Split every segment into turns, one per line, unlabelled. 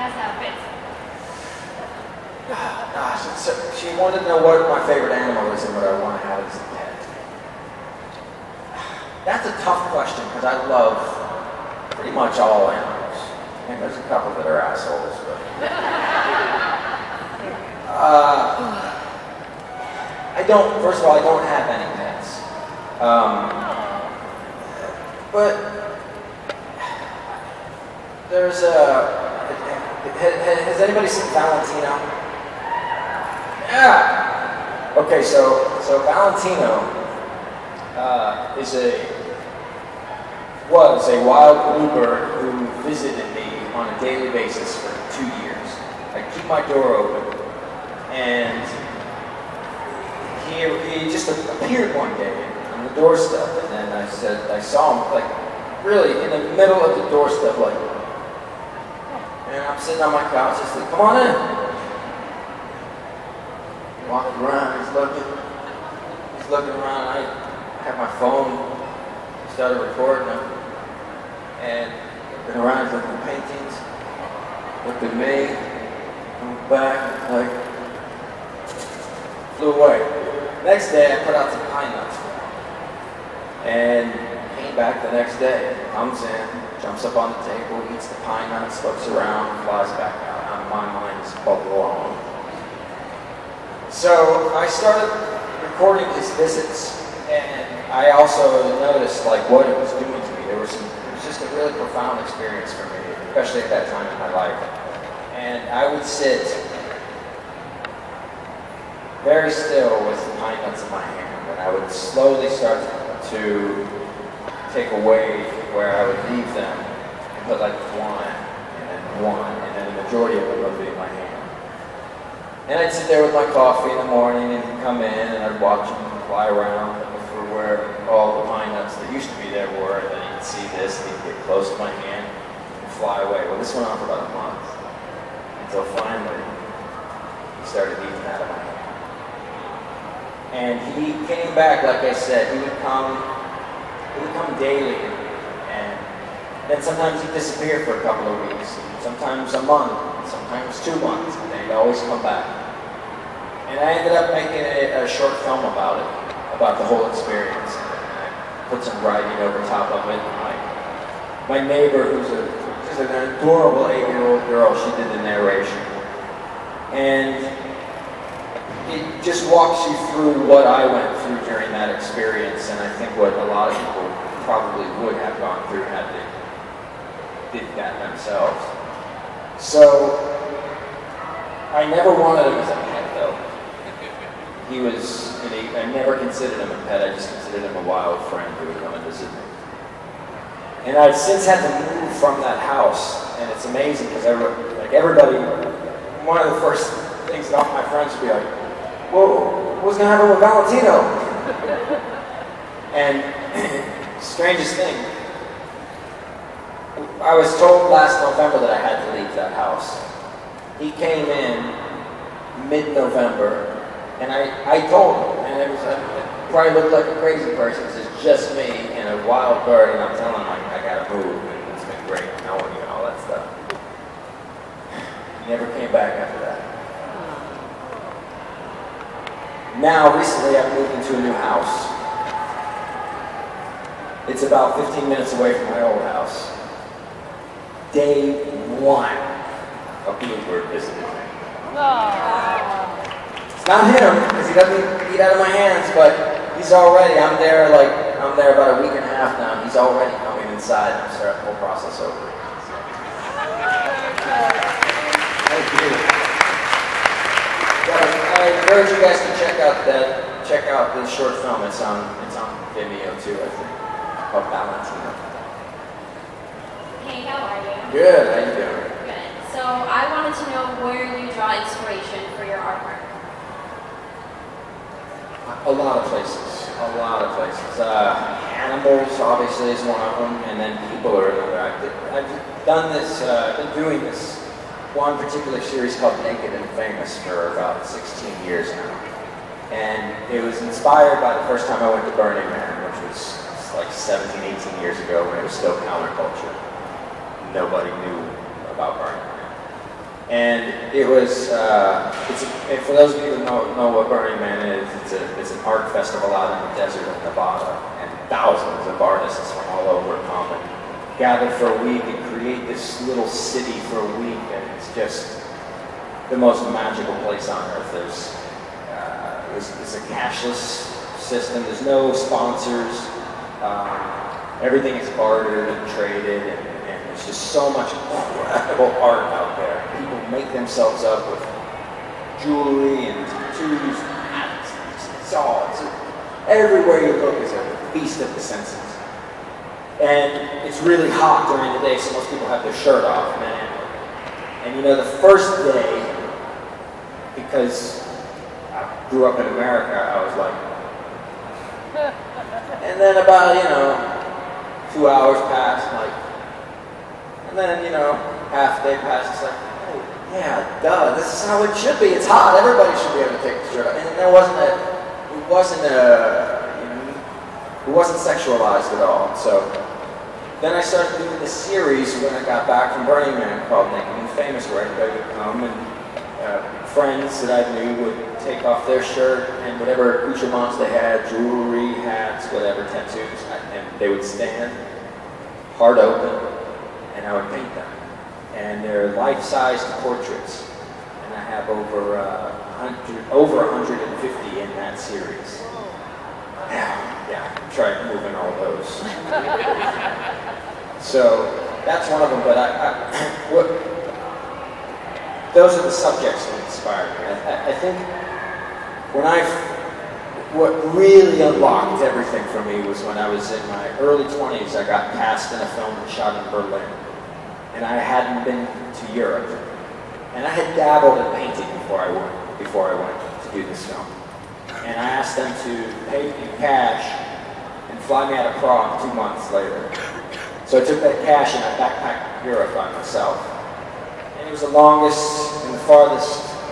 has to have pets.
Gosh, she wanted to know what my favorite animal is and what I want to have as a pet. That's a tough question because I love pretty much all animals. And there's a couple that are assholes, but first of all, I don't have any pets. But there's has anybody seen Valentino? Yeah! Okay, so Valentino was a wild bluebird who visited me on a daily basis for 2 years. I keep my door open, and he just appeared one day on the doorstep, and then I saw him like really in the middle of the doorstep, like, and I'm sitting on my couch, just like, come on in. Walking around, he's looking around. I have my phone, started recording him, and looking around, he's looking at paintings, looked at me, went back, like, flew away. Next day, I put out some pine nuts for him, and came back the next day, comes in, jumps up on the table, eats the pine nuts, looks around, flies back out. My mind is blown. So I started recording his visits, and I also noticed like what it was doing to me. It was just a really profound experience for me, especially at that time in my life. And I would sit very still with the pine nuts in my hand, and I would slowly start to take away where I would leave them and put like one, and then the majority of them would be in my hand. And I'd sit there with my coffee in the morning, and he'd come in, and I'd watch him fly around, looking for where all the pine nuts that used to be there were, and then he'd see this, and he'd get close to my hand and fly away. Well, this went on for about a month, until finally he started eating out of my hand. And he came back, like I said, he would come daily, and then sometimes he'd disappear for a couple of weeks, sometimes a month, sometimes 2 months, and then he'd always come back. And I ended up making a short film about it, about the whole experience. And I put some writing over top of it. My neighbor, who's an adorable 8-year-old girl, she did the narration. And it just walks you through what I went through during that experience, and I think what a lot of people probably would have gone through had they did that themselves. So I never wanted him as a pet, though. I never considered him a pet. I just considered him a wild friend who would come and visit me. And I've since had to move from that house, and it's amazing because everybody, one of the first things that all my friends would be like, "Whoa, what's gonna happen with Valentino?" And strangest thing, I was told last November that I had to leave that house. He came in mid-November, and I told him, and it probably looked like a crazy person because it's just me and a wild bird, and I'm telling him like, I gotta move, and it's been great knowing you and all that stuff. He never came back after that. Now, recently, I've moved into a new house. It's about 15 minutes away from my old house. Day 1, a bluebird visited me. It's not him, because he doesn't eat out of my hands, but he's already, I'm there about a week and a half now, and he's already coming inside, and I'm starting the whole process over. Thank you. I encourage you guys to check out the short film. It's on Vimeo too, I think, called Valentino.
Hey, how are you?
Good, how you doing?
Good. So I wanted to know where you draw inspiration for your artwork.
A lot of places. Animals obviously is one of them, and then people are another. I've done this, been doing this one particular series called Naked and Famous for about 16 years now. And it was inspired by the first time I went to Burning Man, which was like 17, 18 years ago when it was still counterculture. Nobody knew about Burning Man. And it was, and for those of you who know what Burning Man is, it's an art festival out in the desert of Nevada, and thousands of artists from all over come and gather for a week and create this little city for a week, and it's just the most magical place on earth. There's a cashless system, there's no sponsors, everything is bartered and traded, and there's just so much incredible art out there. People make themselves up with jewelry and tattoos, hats, it's everywhere you look is a feast of the senses. And it's really hot during the day, so most people have their shirt off, and you know, the first day, because I grew up in America, I was like, and then about, 2 hours passed, and then, half a day passed, it's like, oh, yeah, duh, this is how it should be. It's hot, everybody should be able to take the shirt off. And it wasn't sexualized at all. So then I started doing this series when I got back from Burning Man called Naked and Famous, where everybody would come and friends that I knew would take off their shirt and whatever accoutrements they had, jewelry, hats, whatever, tattoos, and they would stand, heart open, and I would paint them. And they're life-sized portraits, and I have over 150 in that series. Yeah, try moving all those. So that's one of them, but those are the subjects that inspired me. I think what really unlocked everything for me was when I was in my early 20s. I got cast in a film and shot in Berlin, and I hadn't been to Europe, and I had dabbled in painting before I went to do this film. And I asked them to pay me cash and fly me out of Prague 2 months later. So I took that cash and I backpacked Europe by myself. And it was the longest and the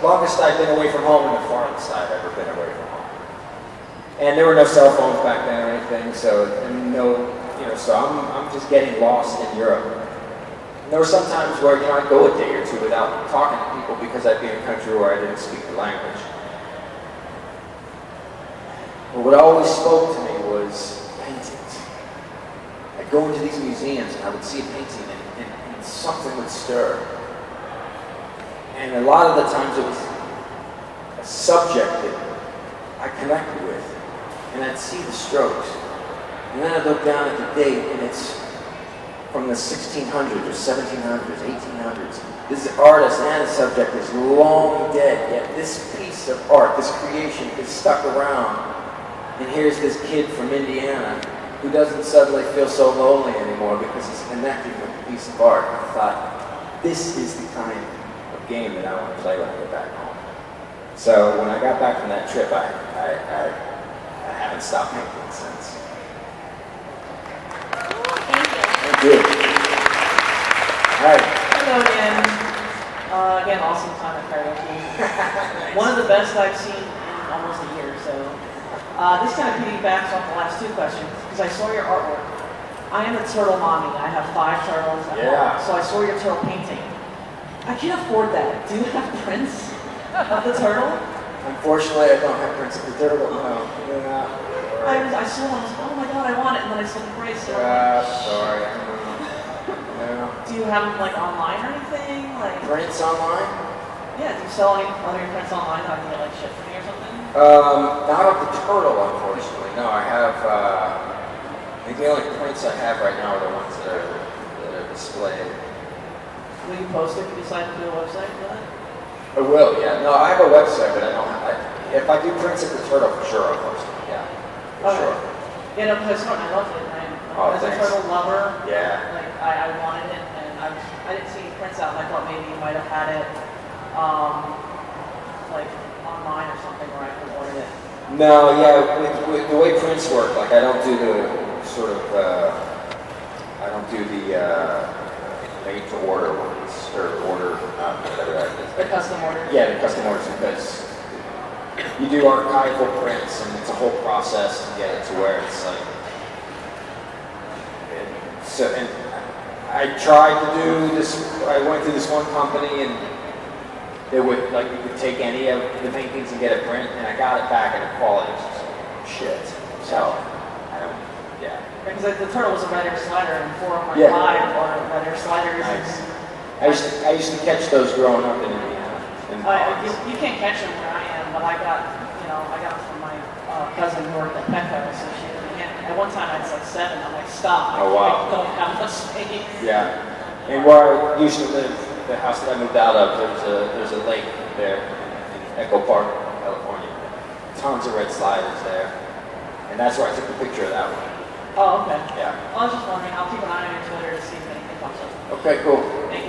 longest I've been away from home and the farthest I've ever been away from home. And there were no cell phones back then or anything, so I'm just getting lost in Europe. And there were some times where I'd go a day or two without talking to people because I'd be in a country where I didn't speak the language. But what always spoke to me was paintings. I'd go into these museums and I would see a painting and something would stir. And a lot of the times it was a subject that I connected with. And I'd see the strokes. And then I'd look down at the date and it's from the 1600s or 1700s, 1800s. This artist and subject is long dead, yet this piece of art, this creation is stuck around. And here's this kid from Indiana who doesn't suddenly feel so lonely anymore because he's connected with a piece of art. I thought, this is the kind of game that I want to play when I get back home. So when I got back from that trip, I haven't stopped painting since. Thank you. All right.
Hello again. Again, awesome time at karaoke. One of the best I've seen in almost a year, so. This kind of piggybacks off the last two questions, because I saw your artwork. I am a turtle mommy. I have 5 turtles at home, so I saw your turtle painting. I can't afford that. Do you have prints of the turtle?
Unfortunately, I don't have prints of the turtle. No.
I saw one. I was like, oh my god, I want it, and then I saw the price. So
sorry. No.
Do you have them online or anything?
Prints online?
Yeah. Do you sell any other prints online that I can get shipped for me or something?
Not of the turtle, unfortunately. No, I have, I think the only prints I have right now are the ones that are displayed.
Will you post it if you decide to do a website for that?
I will, yeah. No, I have a website, but I don't have, if I do prints of the turtle, for sure I'll post it, yeah. For sure.
Yeah, no, because I loved it. As a turtle lover, I wanted it, and I didn't see any prints out, and I thought maybe you might have had it, online or something where I could order it.
No, yeah, with the way prints work, I don't do the sort of, made to order ones, or whatever that is.
The custom orders?
Yeah, the custom orders, because you do archival prints and it's a whole process to get it to where it's and I tried to do this, I went to this one company and They would, like, you could take any of the paintings and get a print, and I got it back, and the quality was just shit. So, I don't, yeah.
Because the turtle was a red air slider, and 4 of my
Yeah.
5 are red air sliders.
Nice. I used to catch those growing up in Indiana. In ponds.
You can't catch them where I am, but I got them from my cousin who worked at Petco, so she, at one time I had like 7. I'm like, stop.
Oh, wow.
I don't have much space.
Yeah. And where I used to live, the house that I moved out of, there's a lake there in Echo Park, California. Tons of red sliders there. And that's where I took the picture of that one.
Oh, okay.
Yeah.
I was just wondering. I'll keep an eye on your Twitter to see if anything pops up.
Okay, cool.
Thank